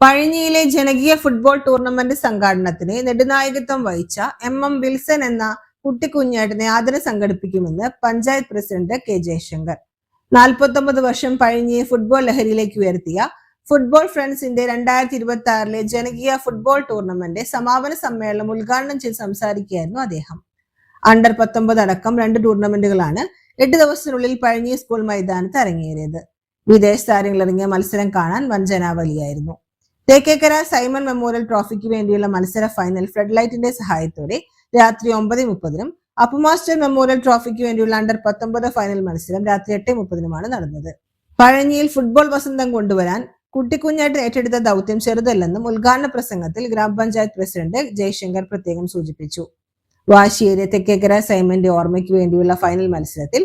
പഴഞ്ഞിയിലെ ജനകീയ football tournament സംഘാടനത്തിന് നെടുനായകത്വം വഹിച്ച M Wilson എന്ന കുട്ടിക്കുഞ്ഞേട്ടനെ ആദരം സംഘടിപ്പിക്കുമെന്ന് പഞ്ചായത്ത് പ്രസിഡന്റ് കെ ജയശങ്കർ. 49 വർഷം പഴഞ്ഞിയെ ഫുട്ബോൾ ലഹരിയിലേക്ക് ഉയർത്തിയ ഫുട്ബോൾ ഫ്രണ്ട്സിന്റെ 2026 ജനകീയ ഫുട്ബോൾ ടൂർണമെന്റ് സമാപന സമ്മേളനം ഉദ്ഘാടനം ചെയ്ത് സംസാരിക്കുകയായിരുന്നു അദ്ദേഹം. അണ്ടർ 19 അടക്കം 2 ടൂർണമെന്റുകളാണ് 8 ദിവസത്തിനുള്ളിൽ പഴഞ്ഞി സ്കൂൾ മൈതാനത്ത് അരങ്ങേറിയത്. വിദേശ താരങ്ങളിറങ്ങിയ മത്സരം കാണാൻ വൻ ജനാവലിയായിരുന്നു. തേക്കേക്കര സൈമൺ മെമ്മോറിയൽ ട്രോഫിക്ക് വേണ്ടിയുള്ള മത്സര ഫൈനൽ ഫ്ലഡ് ലൈറ്റിന്റെ സഹായത്തോടെ രാത്രി 9:30-നും അപ്പുമാസ്റ്റർ മെമ്മോറിയൽ ട്രോഫിക്ക് വേണ്ടിയുള്ള അണ്ടർ 19 ഫൈനൽ മത്സരം രാത്രി 8:30-നുമാണ് നടന്നത്. പഴഞ്ഞിയിൽ ഫുട്ബോൾ വസന്തം കൊണ്ടുവരാൻ കുട്ടിക്കുഞ്ഞേട്ടൻ ഏറ്റെടുത്ത ദൗത്യം ചെറുതല്ലെന്നും ഉദ്ഘാടന പ്രസംഗത്തിൽ ഗ്രാമപഞ്ചായത്ത് പ്രസിഡന്റ് ജയശങ്കർ പ്രത്യേകം സൂചിപ്പിച്ചു. വാശിയേറിയ തെക്കേക്കര സൈമന്റെ ഓർമ്മയ്ക്ക് വേണ്ടിയുള്ള ഫൈനൽ മത്സരത്തിൽ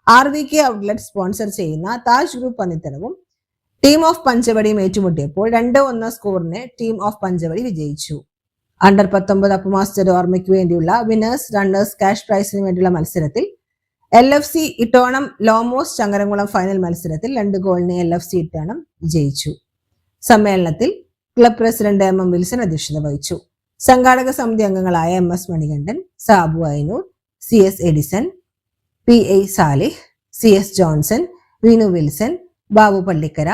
RVK ഔട്ട്ലെറ്റ് സ്പോൺസർ ചെയ്യുന്ന താജ് ഗ്രൂപ്പ് പന്നിത്തടവും ടീം ഓഫ് പഞ്ചവടിയും ഏറ്റുമുട്ടിയപ്പോൾ 2-1 സ്കോറിന് ടീം ഓഫ് പഞ്ചവടി വിജയിച്ചു. അണ്ടർ 19 അപ്പുമാസ്റ്റർ ഓർമ്മയ്ക്ക് വേണ്ടിയുള്ള വിന്നേഴ്സ് റണ്ണേഴ്സ് ക്യാഷ് പ്രൈസിന് വേണ്ടിയുള്ള മത്സരത്തിൽ LFC ഇട്ടോണം ലോമോസ് ചങ്ങരംകുളം ഫൈനൽ മത്സരത്തിൽ 2 ഗോളിന് LFC ഇട്ടോണം വിജയിച്ചു. സമ്മേളനത്തിൽ ക്ലബ് പ്രസിഡന്റ് എം വിൽസൺ അധ്യക്ഷത വഹിച്ചു. സംഘാടക സമിതി അംഗങ്ങളായ MS Manikandan, Sabu Ayanur, CS Edison, PA Salih, CS Johnson, Vinu Wilson, Babu Pallikkara,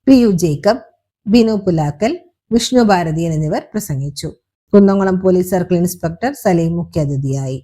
PU Jacob, Binu Pulakkal, Vishnu Bharathiyan എന്നിവർ പ്രസംഗിച്ചു. Kunnamkulam police circle inspector Salim മുഖ്യാതിഥിയായി.